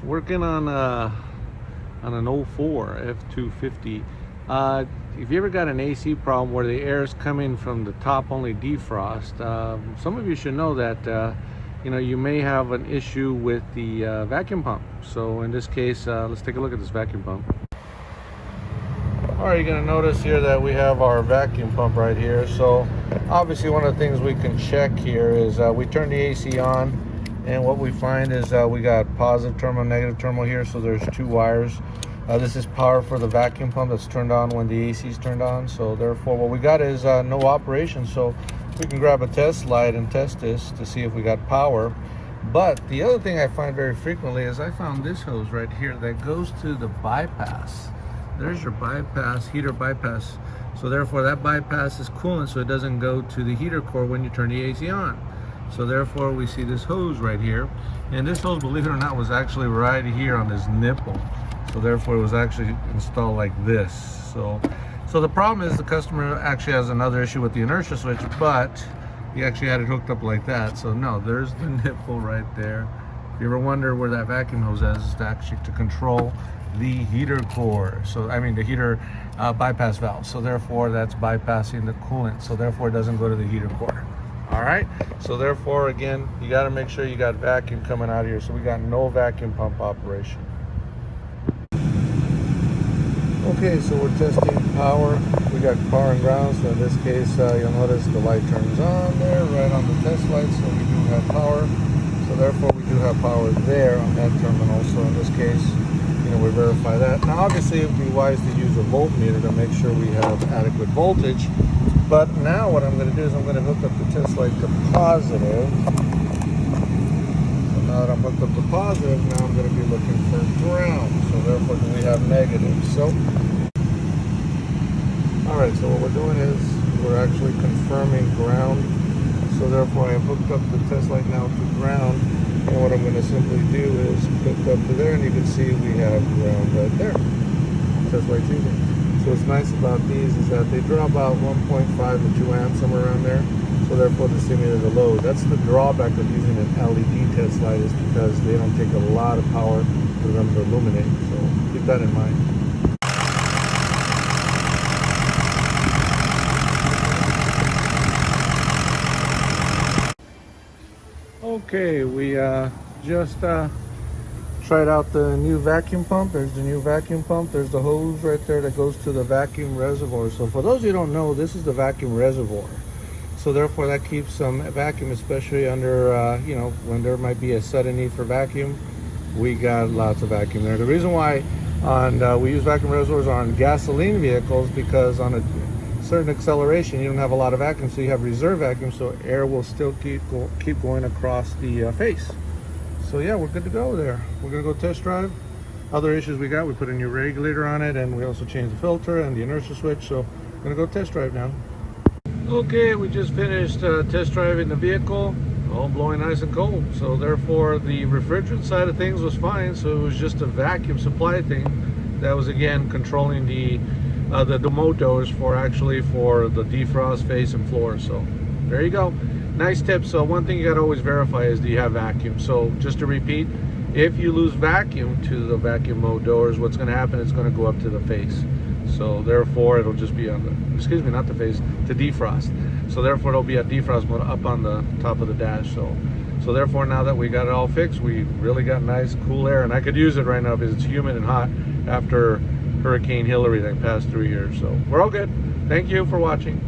Working on an '04 F250. If you ever got an AC problem where the air is coming from the top only defrost, some of you should know that you may have an issue with the vacuum pump. So in this case, let's take a look at this vacuum pump. All right, you're going to notice here that we have our vacuum pump right here. So obviously one of the things we can check here is we turn the AC on, and what we find is we got positive terminal, negative terminal here. So there's two wires. This is power for the vacuum pump that's turned on when the AC is turned on. So therefore what we got is no operation. So we can grab a test light and test this to see if we got power. But the other thing I find very frequently is I found this hose right here that goes to the bypass. There's your bypass, heater bypass. So therefore that bypass is coolant, so it doesn't go to the heater core when you turn the AC on. So therefore we see this hose right here. And this hose, believe it or not, was actually right here on this nipple. So therefore it was actually installed like this. So the problem is the customer actually has another issue with the inertia switch, but he actually had it hooked up like that. So no, there's the nipple right there. If you ever wonder where that vacuum hose is, it's actually to control the heater core. So I mean the heater bypass valve. So therefore that's bypassing the coolant. So therefore it doesn't go to the heater core. All right. So therefore, again, you got to make sure you got vacuum coming out of here. So we got no vacuum pump operation. Okay, so we're testing power. We got power and ground. So in this case, you'll notice the light turns on there, right on the test light. So we do have power. So therefore, we do have power there on that terminal. So in this case, we verify that. Now, obviously, it would be wise to use a voltmeter to make sure we have adequate voltage. But now what I'm going to do is I'm going to hook up the test light to positive. So now that I'm hooked up to positive, now I'm going to be looking for ground. So therefore, we have negative. So, all right, so what we're doing is we're actually confirming ground. So therefore, I have hooked up the test light now to ground. And what I'm going to simply do is hook up to there, and you can see we have ground right there. Test light's easy. So what's nice about these is that they draw about 1.5 to 2 amps, somewhere around there. So therefore they simulate the load. That's the drawback of using an LED test light, is because they don't take a lot of power for them to illuminate. So keep that in mind. Okay, we just tried out the new vacuum pump. There's the new vacuum pump. There's the hose right there that goes to the vacuum reservoir. So for those of you who don't know, this is the vacuum reservoir. So therefore that keeps some vacuum, especially under, when there might be a sudden need for vacuum. We got lots of vacuum there. The reason why we use vacuum reservoirs on gasoline vehicles, because on a certain acceleration you don't have a lot of vacuum, so you have reserve vacuum, so air will still keep going across the face. So yeah, we're good to go there. We're gonna go test drive. Other issues we got, we put a new regulator on it, and we also changed the filter and the inertia switch. So we're gonna go test drive now. Okay, we just finished test driving the vehicle. All blowing nice and cold. So therefore the refrigerant side of things was fine. So it was just a vacuum supply thing that was, again, controlling the motors for the defrost face and floor. So there you go. Nice tip. So one thing you got to always verify is, do you have vacuum? So just to repeat, if you lose vacuum to the vacuum mode doors, what's going to happen is going to go up to the face. So therefore it'll just be on the, not the face, to defrost. So therefore it'll be a defrost mode up on the top of the dash. So therefore, now that we got it all fixed, we really got nice cool air, and I could use it right now because it's humid and hot after Hurricane Hillary that passed through here. So we're all good. Thank you for watching.